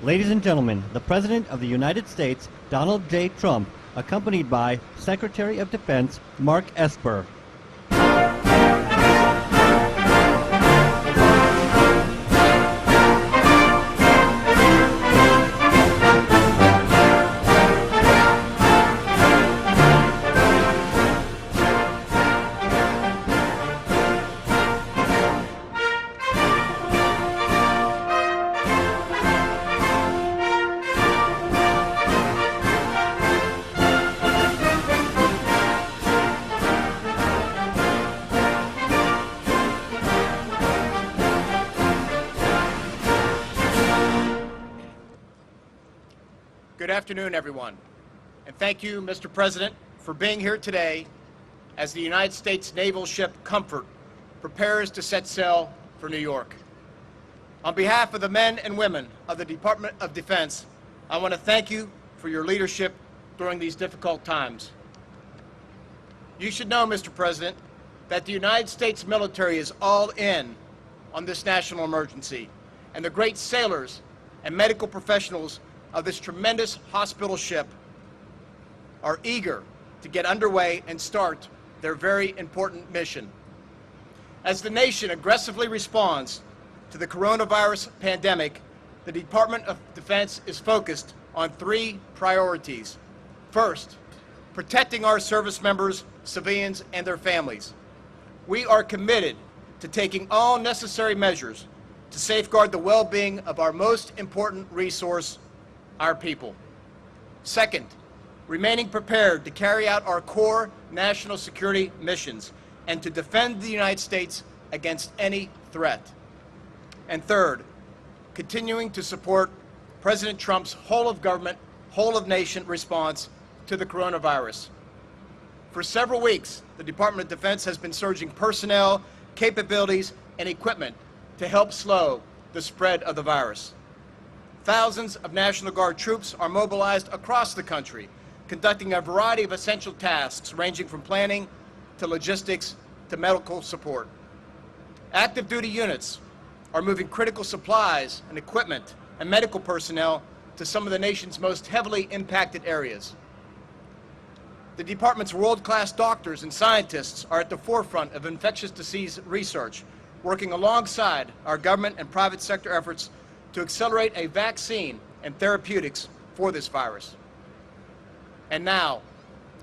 Ladies and gentlemen, the President of the United States, Donald J. Trump, accompanied by Secretary of Defense Mark Esper. Good afternoon, everyone, and thank you, Mr. President, for being here today as the United States naval ship Comfort prepares to set sail for New York. On behalf of the men and women of the Department of Defense, I want to thank you for your leadership during these difficult times. You should know, Mr. President, that the United States military is all in on this national emergency, and the great sailors and medical professionals of this tremendous hospital ship are eager to get underway and start their very important mission. As the nation aggressively responds to the coronavirus pandemic, the Department of Defense is focused on three priorities. First, protecting our service members, civilians, and their families. We are committed to taking all necessary measures to safeguard the well-being of our most important resource, our people. Second, remaining prepared to carry out our core national security missions and to defend the United States against any threat. And third, continuing to support President Trump's whole-of-government, whole-of-nation response to the coronavirus. For several weeks, the Department of Defense has been surging personnel, capabilities, and equipment to help slow the spread of the virus. Thousands of National Guard troops are mobilized across the country, conducting a variety of essential tasks ranging from planning to logistics to medical support. Active duty units are moving critical supplies and equipment and medical personnel to some of the nation's most heavily impacted areas. The department's world-class doctors and scientists are at the forefront of infectious disease research, working alongside our government and private sector efforts to accelerate a vaccine and therapeutics for this virus. And now,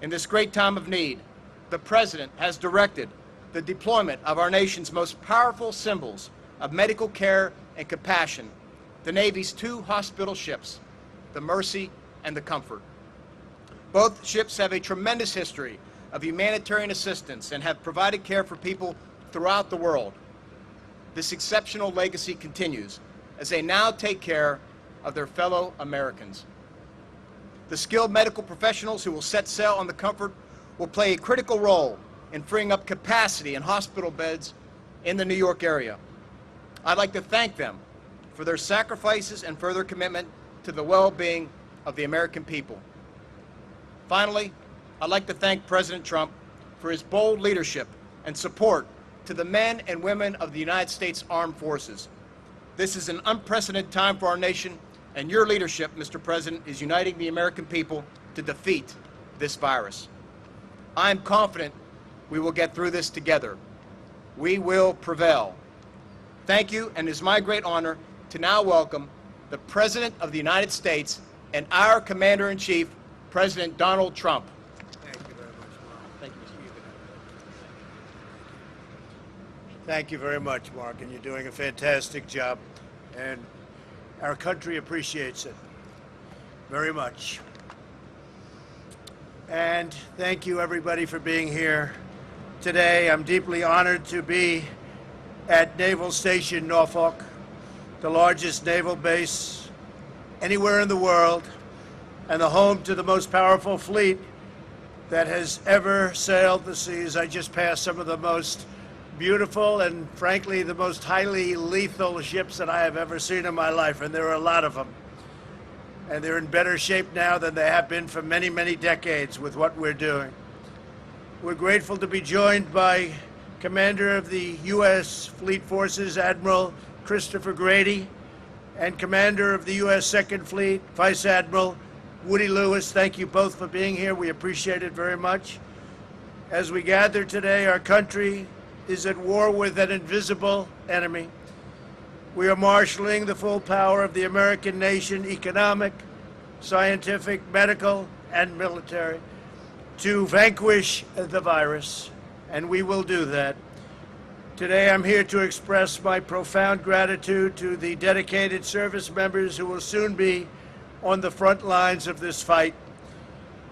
in this great time of need, the President has directed the deployment of our nation's most powerful symbols of medical care and compassion, the Navy's two hospital ships, the Mercy and the Comfort. Both ships have a tremendous history of humanitarian assistance and have provided care for people throughout the world. This exceptional legacy continues as they now take care of their fellow Americans. The skilled medical professionals who will set sail on the Comfort will play a critical role in freeing up capacity in hospital beds in the New York area. I'd like to thank them for their sacrifices and further commitment to the well-being of the American people. Finally, I'd like to thank President Trump for his bold leadership and support to the men and women of the United States Armed Forces. This is an unprecedented time for our nation, and your leadership, Mr. President, is uniting the American people to defeat this virus. I am confident we will get through this together. We will prevail. Thank you, and it is my great honor to now welcome the President of the United States and our Commander-in-Chief, President Donald Trump. Thank you very much, Mark. Thank you, Mr. President. Thank you very much, Mark, and you're doing a fantastic job, and our country appreciates it very much. And thank you, everybody, for being here today. I'm deeply honored to be at Naval Station Norfolk, the largest naval base anywhere in the world, and the home to the most powerful fleet that has ever sailed the seas. I just passed some of the most beautiful and, frankly, the most highly lethal ships that I have ever seen in my life, and there are a lot of them. And they're in better shape now than they have been for many, many decades with what we're doing. We're grateful to be joined by Commander of the U.S. Fleet Forces, Admiral Christopher Grady, and Commander of the U.S. Second Fleet, Vice Admiral Woody Lewis. Thank you both for being here. We appreciate it very much. As we gather today, our country is at war with an invisible enemy. We are marshaling the full power of the American nation, economic, scientific, medical, and military, to vanquish the virus, and we will do that. Today, I'm here to express my profound gratitude to the dedicated service members who will soon be on the front lines of this fight.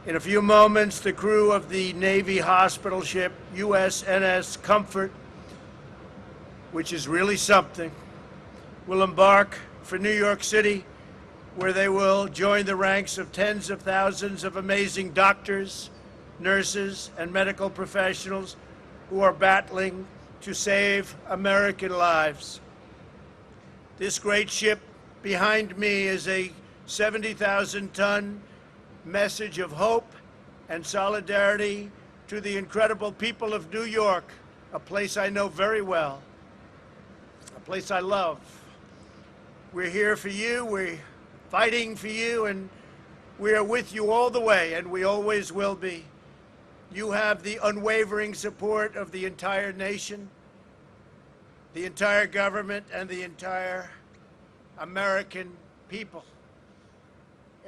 In a few moments, the crew of the Navy hospital ship USNS Comfort, which is really something, will embark for New York City, where they will join the ranks of tens of thousands of amazing doctors, nurses, and medical professionals who are battling to save American lives. This great ship behind me is a 70,000-ton message of hope and solidarity to the incredible people of New York, a place I know very well, a place I love. We're here for you, we're fighting for you, and we are with you all the way, and we always will be. You have the unwavering support of the entire nation, the entire government, and the entire American people.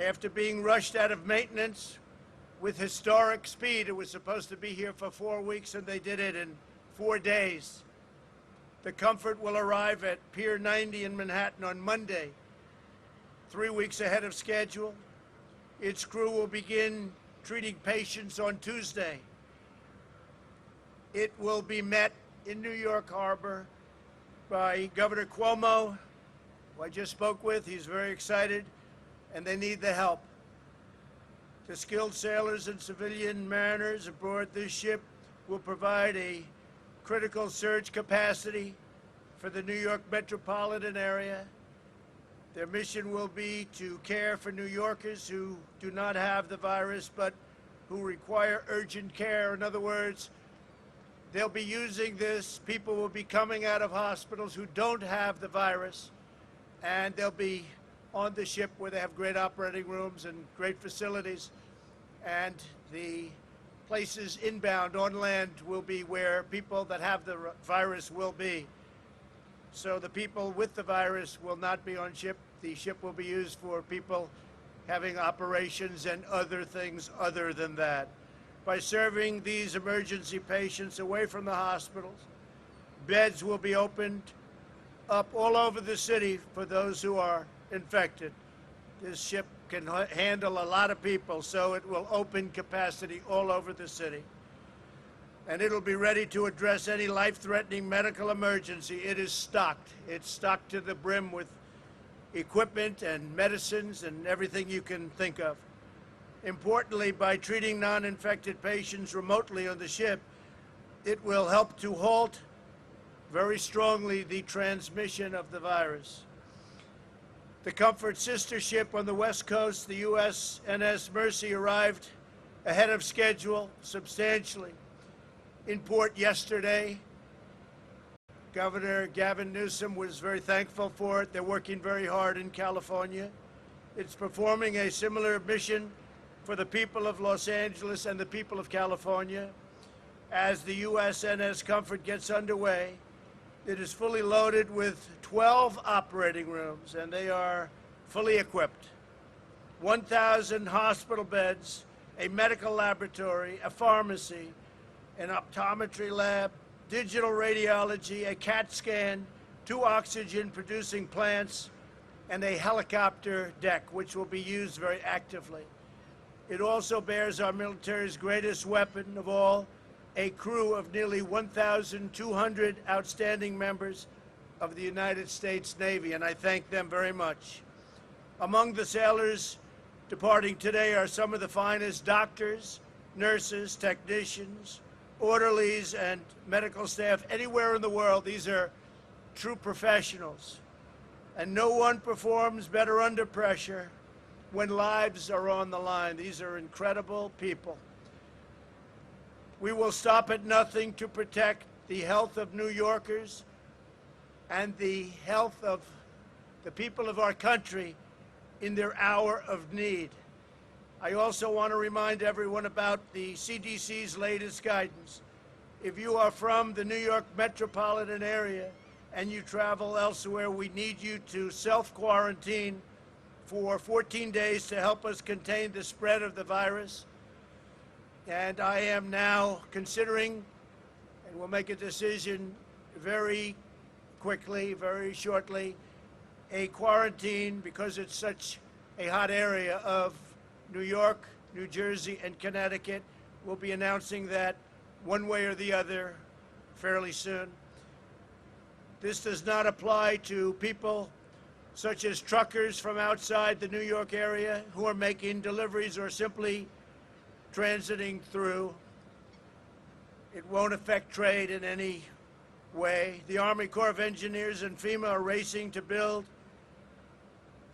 After being rushed out of maintenance with historic speed, it was supposed to be here for 4 weeks, and they did it in 4 days. The Comfort will arrive at Pier 90 in Manhattan on Monday, 3 weeks ahead of schedule. Its crew will begin treating patients on Tuesday. It will be met in New York Harbor by Governor Cuomo, who I just spoke with. He's very excited, and they need the help. The skilled sailors and civilian mariners aboard this ship will provide a critical surge capacity for the New York metropolitan area. Their mission will be to care for New Yorkers who do not have the virus but who require urgent care. In other words, they'll be using this. People will be coming out of hospitals who don't have the virus, and they'll be on the ship where they have great operating rooms and great facilities. And the places inbound on land will be where people that have the virus will be. So the people with the virus will not be on ship. The ship will be used for people having operations and other things other than that. By serving these emergency patients away from the hospitals, beds will be opened up all over the city for those who are infected. This ship can handle a lot of people, so it will open capacity all over the city. And it'll be ready to address any life-threatening medical emergency. It is stocked. It's stocked to the brim with equipment and medicines and everything you can think of. Importantly, by treating non-infected patients remotely on the ship, it will help to halt very strongly the transmission of the virus. The Comfort sister ship on the West Coast, the USNS Mercy, arrived ahead of schedule substantially in port yesterday. Governor Gavin Newsom was very thankful for it. They're working very hard in California. It's performing a similar mission for the people of Los Angeles and the people of California. As the USNS Comfort gets underway, it is fully loaded with 12 operating rooms, and they are fully equipped. 1,000 hospital beds, a medical laboratory, a pharmacy, an optometry lab, digital radiology, a CAT scan, 2 oxygen-producing plants, and a helicopter deck, which will be used very actively. It also bears our military's greatest weapon of all, a crew of nearly 1,200 outstanding members of the United States Navy, and I thank them very much. Among the sailors departing today are some of the finest doctors, nurses, technicians, orderlies, and medical staff anywhere in the world. These are true professionals, and no one performs better under pressure when lives are on the line. These are incredible people. We will stop at nothing to protect the health of New Yorkers and the health of the people of our country in their hour of need. I also want to remind everyone about the CDC's latest guidance. If you are from the New York metropolitan area and you travel elsewhere, we need you to self-quarantine for 14 days to help us contain the spread of the virus. And I am now considering, and we'll make a decision very quickly, very shortly, a quarantine, because it's such a hot area, of New York, New Jersey, and Connecticut. We'll be announcing that one way or the other fairly soon. This does not apply to people such as truckers from outside the New York area who are making deliveries or simply transiting through. It won't affect trade in any way. The Army Corps of Engineers and FEMA are racing to build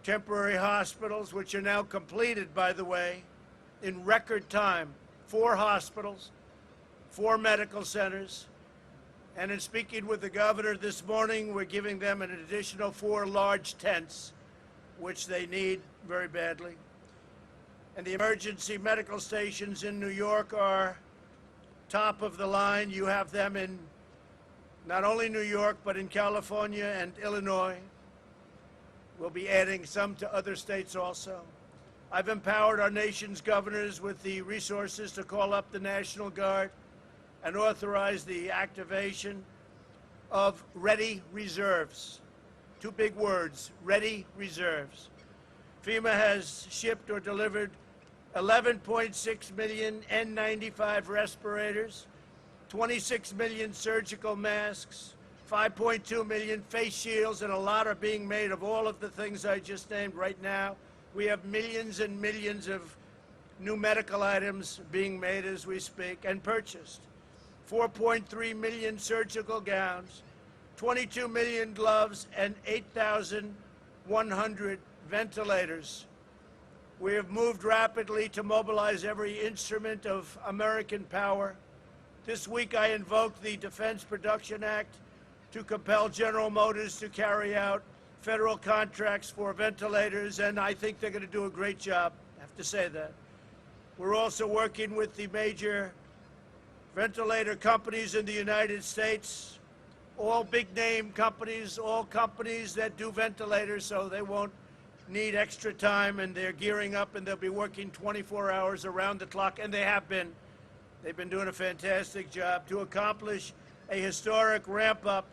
temporary hospitals, which are now completed, by the way, in record time. 4 hospitals, 4 medical centers. And in speaking with the governor this morning, we're giving them an additional 4 large tents, which they need very badly. And the emergency medical stations in New York are top of the line. You have them in not only New York, but in California and Illinois. We'll be adding some to other states also. I've empowered our nation's governors with the resources to call up the National Guard and authorize the activation of ready reserves. 2 big words, ready reserves. FEMA has shipped or delivered 11.6 million N95 respirators, 26 million surgical masks, 5.2 million face shields, and a lot are being made of all of the things I just named right now. We have millions and millions of new medical items being made as we speak and purchased. 4.3 million surgical gowns, 22 million gloves, and 8,100 ventilators. We have moved rapidly to mobilize every instrument of American power. This week I invoked the Defense Production Act to compel General Motors to carry out federal contracts for ventilators, and I think they're going to do a great job. I have to say that. We're also working with the major ventilator companies in the United States, all big-name companies, all companies that do ventilators, so they won't need extra time, and they're gearing up, and they'll be working 24 hours around the clock, and they have been. They've been doing a fantastic job to accomplish a historic ramp-up,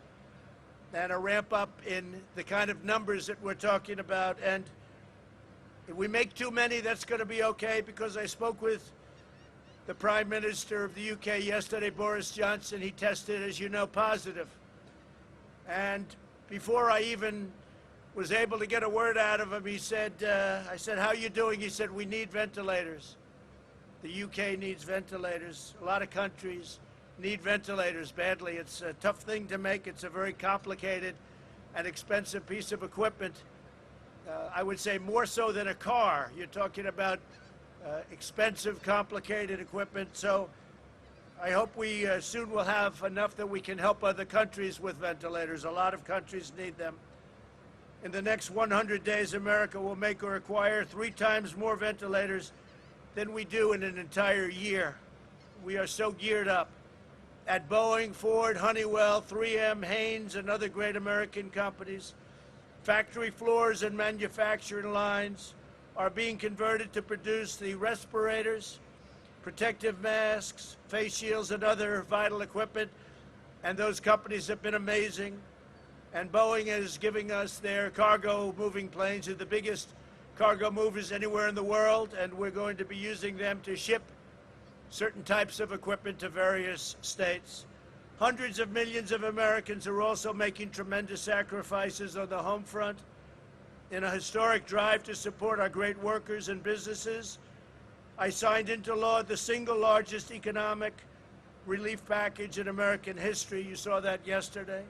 and a ramp-up in the kind of numbers that we're talking about. And if we make too many, that's going to be okay, because I spoke with the Prime Minister of the UK yesterday, Boris Johnson. He tested, as you know, positive. And before I even was able to get a word out of him, he said, I said, how are you doing? He said, we need ventilators. The UK needs ventilators. A lot of countries need ventilators badly. It's a tough thing to make. It's a very complicated and expensive piece of equipment. I would say more so than a car. You're talking about expensive, complicated equipment. So I hope we soon will have enough that we can help other countries with ventilators. A lot of countries need them. In the next 100 days, America will make or acquire 3 times more ventilators than we do in an entire year. We are so geared up. At Boeing, Ford, Honeywell, 3M, Haynes, and other great American companies, factory floors and manufacturing lines are being converted to produce the respirators, protective masks, face shields, and other vital equipment. And those companies have been amazing. And Boeing is giving us their cargo moving planes. They're the biggest cargo movers anywhere in the world, and we're going to be using them to ship certain types of equipment to various states. Hundreds of millions of Americans are also making tremendous sacrifices on the home front in a historic drive to support our great workers and businesses. I signed into law the single largest economic relief package in American history. You saw that yesterday.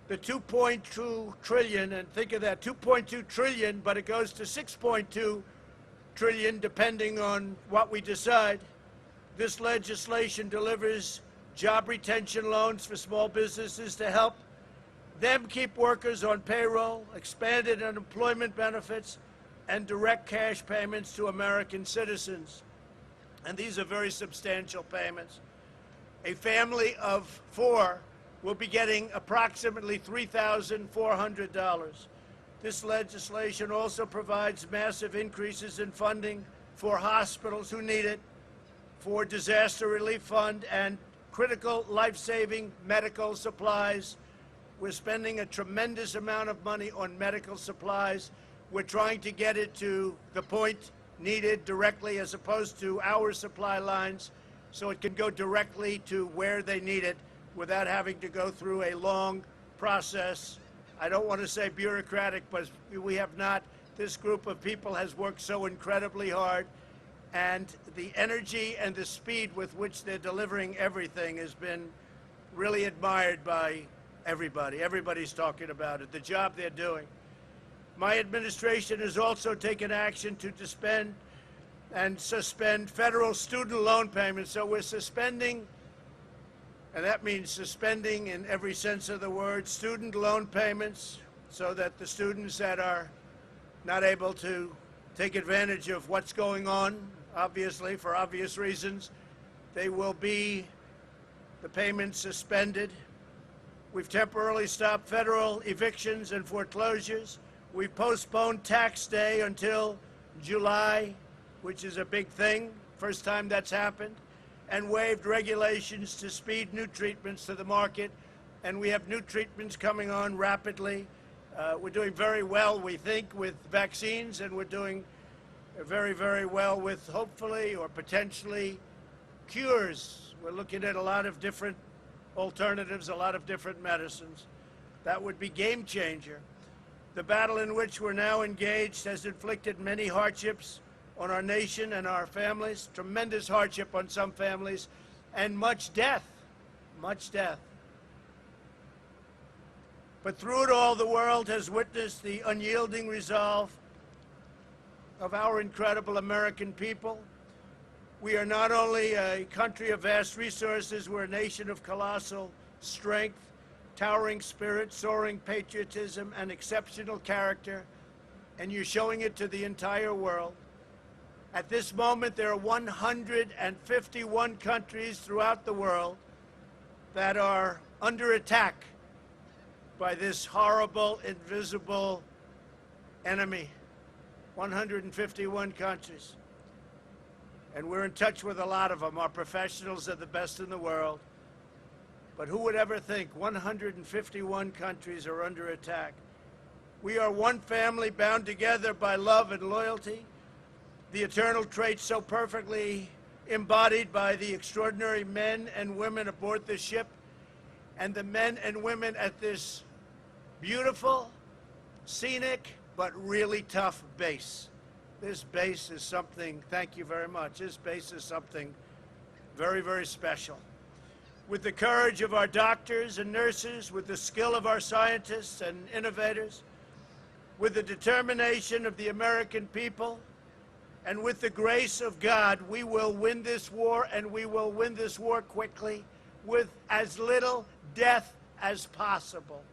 The 2.2 trillion, and think of that, 2.2 trillion, but it goes to 6.2 trillion depending on what we decide. This legislation delivers job retention loans for small businesses to help them keep workers on payroll, expanded unemployment benefits, and direct cash payments to American citizens. And these are very substantial payments. A family of 4 will be getting approximately $3,400. This legislation also provides massive increases in funding for hospitals who need it, for disaster relief fund, and critical life-saving medical supplies. We're spending a tremendous amount of money on medical supplies. We're trying to get it to the point needed directly as opposed to our supply lines, so it can go directly to where they need it without having to go through a long process. I don't want to say bureaucratic, but we have not. This group of people has worked so incredibly hard, and the energy and the speed with which they're delivering everything has been really admired by everybody. Everybody's talking about it, the job they're doing. My administration has also taken action to suspend federal student loan payments. So we're suspending, and that means suspending in every sense of the word, student loan payments, so that the students that are not able to take advantage of what's going on, obviously, for obvious reasons, they will be the payments suspended. We've temporarily stopped federal evictions and foreclosures. We've postponed tax day until July, which is a big thing, first time that's happened, and waived regulations to speed new treatments to the market. And we have new treatments coming on rapidly. We're doing very well, we think, with vaccines, and we're doing very, very well with, hopefully or potentially, cures. We're looking at a lot of different alternatives, a lot of different medicines. That would be game changer. The battle in which we're now engaged has inflicted many hardships on our nation and our families, tremendous hardship on some families, and much death, much death. But through it all, the world has witnessed the unyielding resolve of our incredible American people. We are not only a country of vast resources, we're a nation of colossal strength, towering spirit, soaring patriotism, and exceptional character, and you're showing it to the entire world. At this moment, there are 151 countries throughout the world that are under attack by this horrible, invisible enemy. 151 countries. And we're in touch with a lot of them. Our professionals are the best in the world. But who would ever think 151 countries are under attack? We are one family bound together by love and loyalty, the eternal traits so perfectly embodied by the extraordinary men and women aboard the ship and the men and women at this beautiful, scenic, but really tough base. This base is something, thank you very much, this base is something very, very special. With the courage of our doctors and nurses, with the skill of our scientists and innovators, with the determination of the American people, and with the grace of God, we will win this war, and we will win this war quickly, with as little death as possible.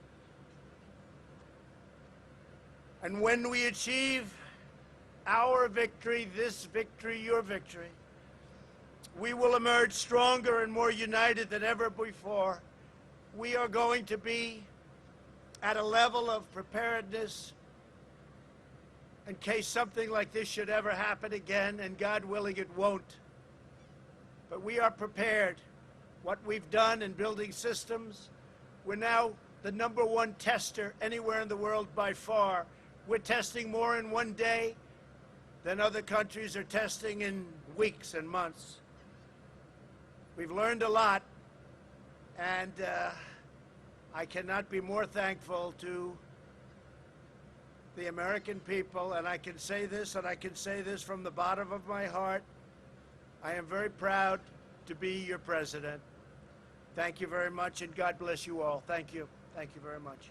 And when we achieve our victory, this victory, your victory, we will emerge stronger and more united than ever before. We are going to be at a level of preparedness in case something like this should ever happen again, and God willing it won't. But we are prepared. What we've done in building systems, we're now the #1 tester anywhere in the world by far. We're testing more in one day than other countries are testing in weeks and months. We've learned a lot, and I cannot be more thankful to the American people, and I can say this, and I can say this from the bottom of my heart. I am very proud to be your president. Thank you very much, and God bless you all. Thank you. Thank you very much.